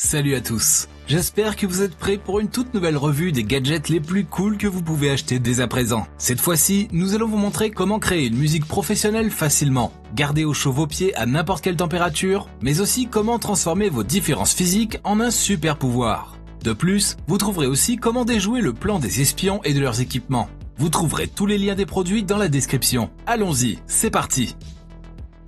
Salut à tous. J'espère que vous êtes prêts pour une toute nouvelle revue des gadgets les plus cool que vous pouvez acheter dès à présent. Cette fois-ci, nous allons vous montrer comment créer une musique professionnelle facilement, garder au chaud vos pieds à n'importe quelle température, mais aussi comment transformer vos différences physiques en un super pouvoir. De plus, vous trouverez aussi comment déjouer le plan des espions et de leurs équipements. Vous trouverez tous les liens des produits dans la description. Allons-y, c'est parti.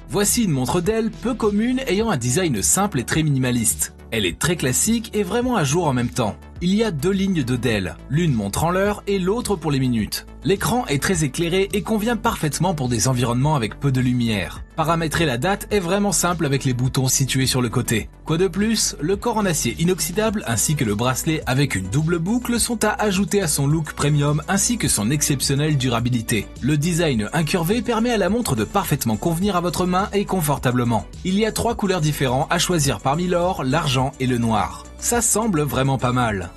Voici une montre Dell peu commune ayant un design simple et très minimaliste. Elle est très classique et vraiment à jour en même temps. Il y a deux lignes de Dell, l'une montrant l'heure et l'autre pour les minutes. L'écran est très éclairé et convient parfaitement pour des environnements avec peu de lumière. Paramétrer la date est vraiment simple avec les boutons situés sur le côté. Quoi de plus, le corps en acier inoxydable ainsi que le bracelet avec une double boucle sont à ajouter à son look premium ainsi que son exceptionnelle durabilité. Le design incurvé permet à la montre de parfaitement convenir à votre main et confortablement. Il y a 3 couleurs différentes à choisir parmi l'or, l'argent et le noir. Ça semble vraiment pas mal.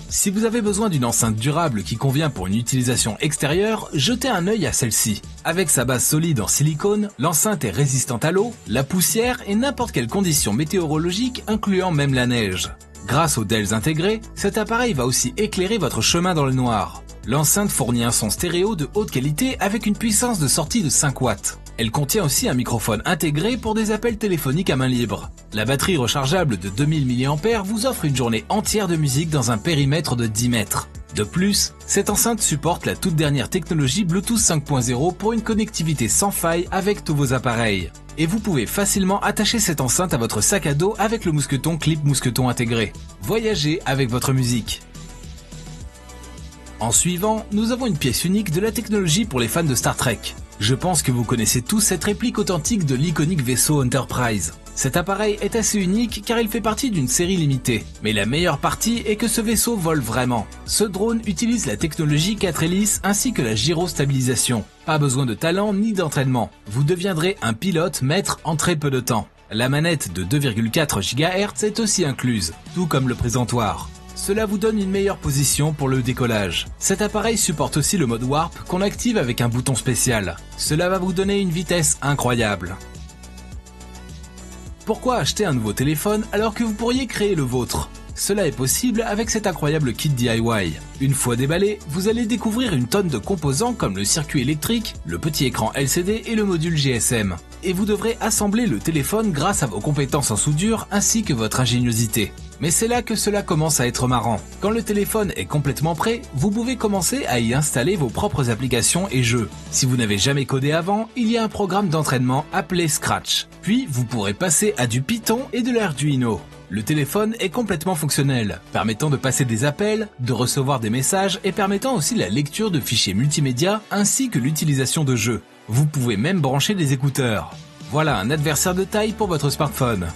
Si vous avez besoin d'une enceinte durable qui convient pour une utilisation extérieure, jetez un œil à celle-ci. Avec sa base solide en silicone, l'enceinte est résistante à l'eau, la poussière et n'importe quelle condition météorologique incluant même la neige. Grâce aux Dells intégrés, cet appareil va aussi éclairer votre chemin dans le noir. L'enceinte fournit un son stéréo de haute qualité avec une puissance de sortie de 5 watts. Elle contient aussi un microphone intégré pour des appels téléphoniques à main libre. La batterie rechargeable de 2000 mAh vous offre une journée entière de musique dans un périmètre de 10 mètres. De plus, cette enceinte supporte la toute dernière technologie Bluetooth 5.0 pour une connectivité sans faille avec tous vos appareils. Et vous pouvez facilement attacher cette enceinte à votre sac à dos avec le mousqueton clip mousqueton intégré. Voyagez avec votre musique. En suivant, nous avons une pièce unique de la technologie pour les fans de Star Trek. Je pense que vous connaissez tous cette réplique authentique de l'iconique vaisseau Enterprise. Cet appareil est assez unique car il fait partie d'une série limitée. Mais la meilleure partie est que ce vaisseau vole vraiment. Ce drone utilise la technologie 4 hélices ainsi que la gyrostabilisation. Pas besoin de talent ni d'entraînement. Vous deviendrez un pilote maître en très peu de temps. La manette de 2,4 GHz est aussi incluse, tout comme le présentoir. Cela vous donne une meilleure position pour le décollage. Cet appareil supporte aussi le mode Warp qu'on active avec un bouton spécial. Cela va vous donner une vitesse incroyable. Pourquoi acheter un nouveau téléphone alors que vous pourriez créer le vôtre ? Cela est possible avec cet incroyable kit DIY. Une fois déballé, vous allez découvrir une tonne de composants comme le circuit électrique, le petit écran LCD et le module GSM. Et vous devrez assembler le téléphone grâce à vos compétences en soudure ainsi que votre ingéniosité. Mais c'est là que cela commence à être marrant. Quand le téléphone est complètement prêt, vous pouvez commencer à y installer vos propres applications et jeux. Si vous n'avez jamais codé avant, il y a un programme d'entraînement appelé Scratch. Puis vous pourrez passer à du Python et de l'Arduino. Le téléphone est complètement fonctionnel, permettant de passer des appels, de recevoir des messages et permettant aussi la lecture de fichiers multimédia ainsi que l'utilisation de jeux. Vous pouvez même brancher des écouteurs. Voilà un adversaire de taille pour votre smartphone.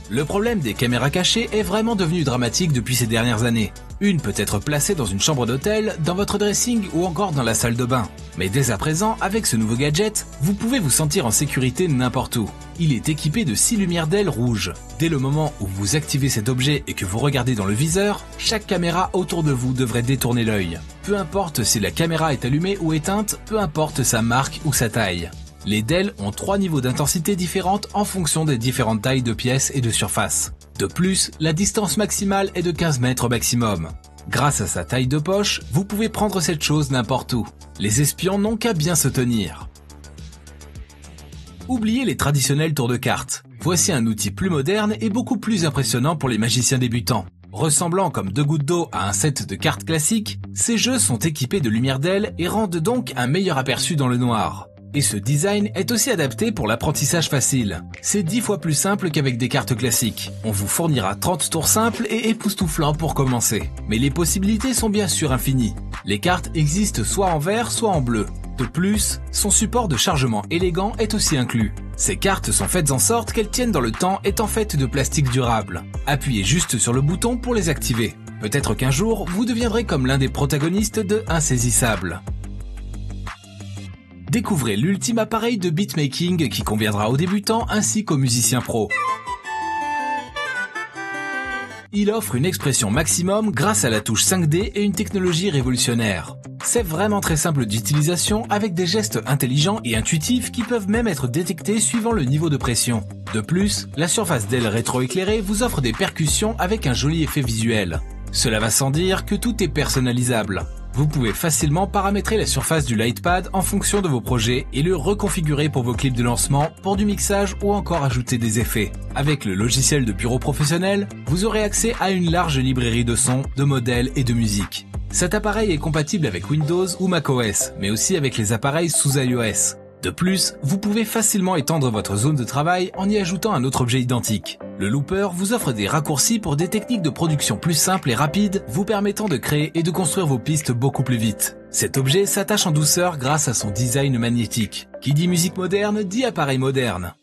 Le problème des caméras cachées est vraiment devenu dramatique depuis ces dernières années. Une peut être placée dans une chambre d'hôtel, dans votre dressing ou encore dans la salle de bain. Mais dès à présent, avec ce nouveau gadget, vous pouvez vous sentir en sécurité n'importe où. Il est équipé de 6 lumières Dell rouges. Dès le moment où vous activez cet objet et que vous regardez dans le viseur, chaque caméra autour de vous devrait détourner l'œil. Peu importe si la caméra est allumée ou éteinte, peu importe sa marque ou sa taille. Les Dell ont 3 niveaux d'intensité différentes en fonction des différentes tailles de pièces et de surface. De plus, la distance maximale est de 15 mètres maximum. Grâce à sa taille de poche, vous pouvez prendre cette chose n'importe où. Les espions n'ont qu'à bien se tenir. Oubliez les traditionnels tours de cartes. Voici un outil plus moderne et beaucoup plus impressionnant pour les magiciens débutants. Ressemblant comme 2 gouttes d'eau à un set de cartes classiques, ces jeux sont équipés de lumière Dell et rendent donc un meilleur aperçu dans le noir. Et ce design est aussi adapté pour l'apprentissage facile. C'est 10 fois plus simple qu'avec des cartes classiques. On vous fournira 30 tours simples et époustouflants pour commencer. Mais les possibilités sont bien sûr infinies. Les cartes existent soit en vert, soit en bleu. De plus, son support de chargement élégant est aussi inclus. Ces cartes sont faites en sorte qu'elles tiennent dans le temps étant faites de plastique durable. Appuyez juste sur le bouton pour les activer. Peut-être qu'un jour, vous deviendrez comme l'un des protagonistes de Insaisissable. Découvrez l'ultime appareil de beatmaking qui conviendra aux débutants ainsi qu'aux musiciens pros. Il offre une expression maximum grâce à la touche 5D et une technologie révolutionnaire. C'est vraiment très simple d'utilisation avec des gestes intelligents et intuitifs qui peuvent même être détectés suivant le niveau de pression. De plus, la surface d'aile rétroéclairée vous offre des percussions avec un joli effet visuel. Cela va sans dire que tout est personnalisable. Vous pouvez facilement paramétrer la surface du Lightpad en fonction de vos projets et le reconfigurer pour vos clips de lancement, pour du mixage ou encore ajouter des effets. Avec le logiciel de bureau professionnel, vous aurez accès à une large librairie de sons, de modèles et de musique. Cet appareil est compatible avec Windows ou macOS, mais aussi avec les appareils sous iOS. De plus, vous pouvez facilement étendre votre zone de travail en y ajoutant un autre objet identique. Le Looper vous offre des raccourcis pour des techniques de production plus simples et rapides, vous permettant de créer et de construire vos pistes beaucoup plus vite. Cet objet s'attache en douceur grâce à son design magnétique. Qui dit musique moderne, dit appareil moderne.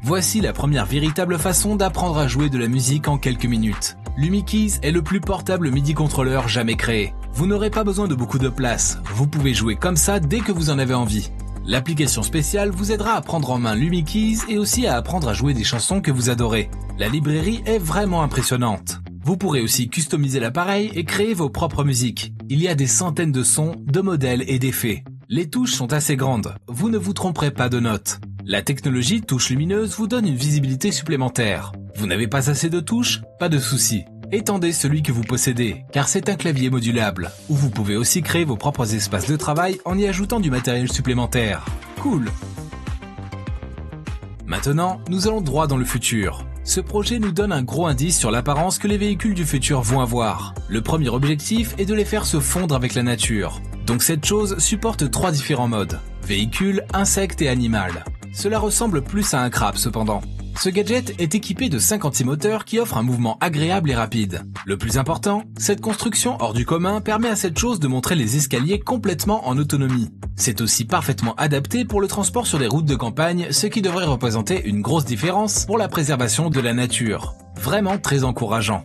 Voici la première véritable façon d'apprendre à jouer de la musique en quelques minutes. LumiKeys est le plus portable MIDI contrôleur jamais créé. Vous n'aurez pas besoin de beaucoup de place, vous pouvez jouer comme ça dès que vous en avez envie. L'application spéciale vous aidera à prendre en main LumiKeys et aussi à apprendre à jouer des chansons que vous adorez. La librairie est vraiment impressionnante. Vous pourrez aussi customiser l'appareil et créer vos propres musiques. Il y a des centaines de sons, de modèles et d'effets. Les touches sont assez grandes, vous ne vous tromperez pas de notes. La technologie touche lumineuse vous donne une visibilité supplémentaire. Vous n'avez pas assez de touches? Pas de souci. Étendez celui que vous possédez, car c'est un clavier modulable, où vous pouvez aussi créer vos propres espaces de travail en y ajoutant du matériel supplémentaire. Cool! Maintenant, nous allons droit dans le futur. Ce projet nous donne un gros indice sur l'apparence que les véhicules du futur vont avoir. Le premier objectif est de les faire se fondre avec la nature. Donc cette chose supporte 3 différents modes: véhicule, insecte et animal. Cela ressemble plus à un crabe cependant. Ce gadget est équipé de 5 antimoteurs qui offrent un mouvement agréable et rapide. Le plus important, cette construction hors du commun permet à cette chose de montrer les escaliers complètement en autonomie. C'est aussi parfaitement adapté pour le transport sur des routes de campagne, ce qui devrait représenter une grosse différence pour la préservation de la nature. Vraiment très encourageant.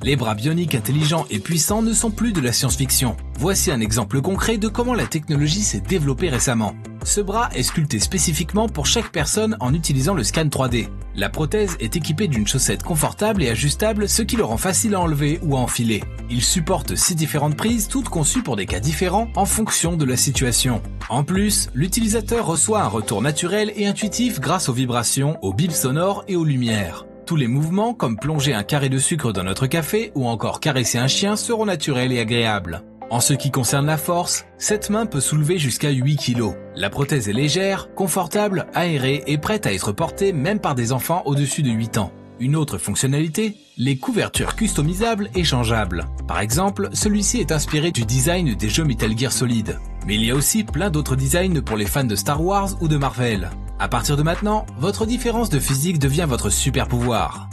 Les bras bioniques intelligents et puissants ne sont plus de la science-fiction. Voici un exemple concret de comment la technologie s'est développée récemment. Ce bras est sculpté spécifiquement pour chaque personne en utilisant le scan 3D. La prothèse est équipée d'une chaussette confortable et ajustable, ce qui le rend facile à enlever ou à enfiler. Il supporte 6 différentes prises, toutes conçues pour des cas différents en fonction de la situation. En plus, l'utilisateur reçoit un retour naturel et intuitif grâce aux vibrations, aux bips sonores et aux lumières. Tous les mouvements, comme plonger un carré de sucre dans notre café ou encore caresser un chien, seront naturels et agréables. En ce qui concerne la force, cette main peut soulever jusqu'à 8 kg. La prothèse est légère, confortable, aérée et prête à être portée même par des enfants au-dessus de 8 ans. Une autre fonctionnalité, les couvertures customisables et changeables. Par exemple, celui-ci est inspiré du design des jeux Metal Gear Solid. Mais il y a aussi plein d'autres designs pour les fans de Star Wars ou de Marvel. À partir de maintenant, votre différence de physique devient votre super pouvoir.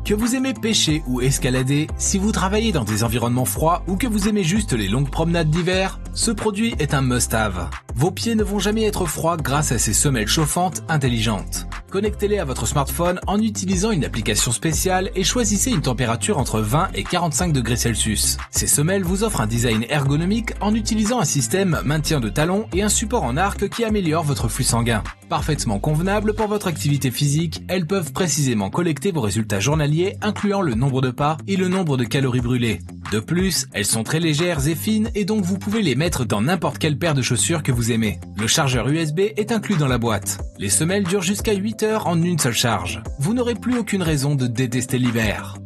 Que vous aimez pêcher ou escalader, si vous travaillez dans des environnements froids ou que vous aimez juste les longues promenades d'hiver, ce produit est un must-have. Vos pieds ne vont jamais être froids grâce à ces semelles chauffantes intelligentes. Connectez-les à votre smartphone en utilisant une application spéciale et choisissez une température entre 20 et 45 degrés Celsius. Ces semelles vous offrent un design ergonomique en utilisant un système maintien de talons et un support en arc qui améliore votre flux sanguin. Parfaitement convenables pour votre activité physique, elles peuvent précisément collecter vos résultats journaliers incluant le nombre de pas et le nombre de calories brûlées. De plus, elles sont très légères et fines et donc vous pouvez les mettre dans n'importe quelle paire de chaussures que vous aimez. Le chargeur USB est inclus dans la boîte. Les semelles durent jusqu'à 8 heures en une seule charge. Vous n'aurez plus aucune raison de détester l'hiver.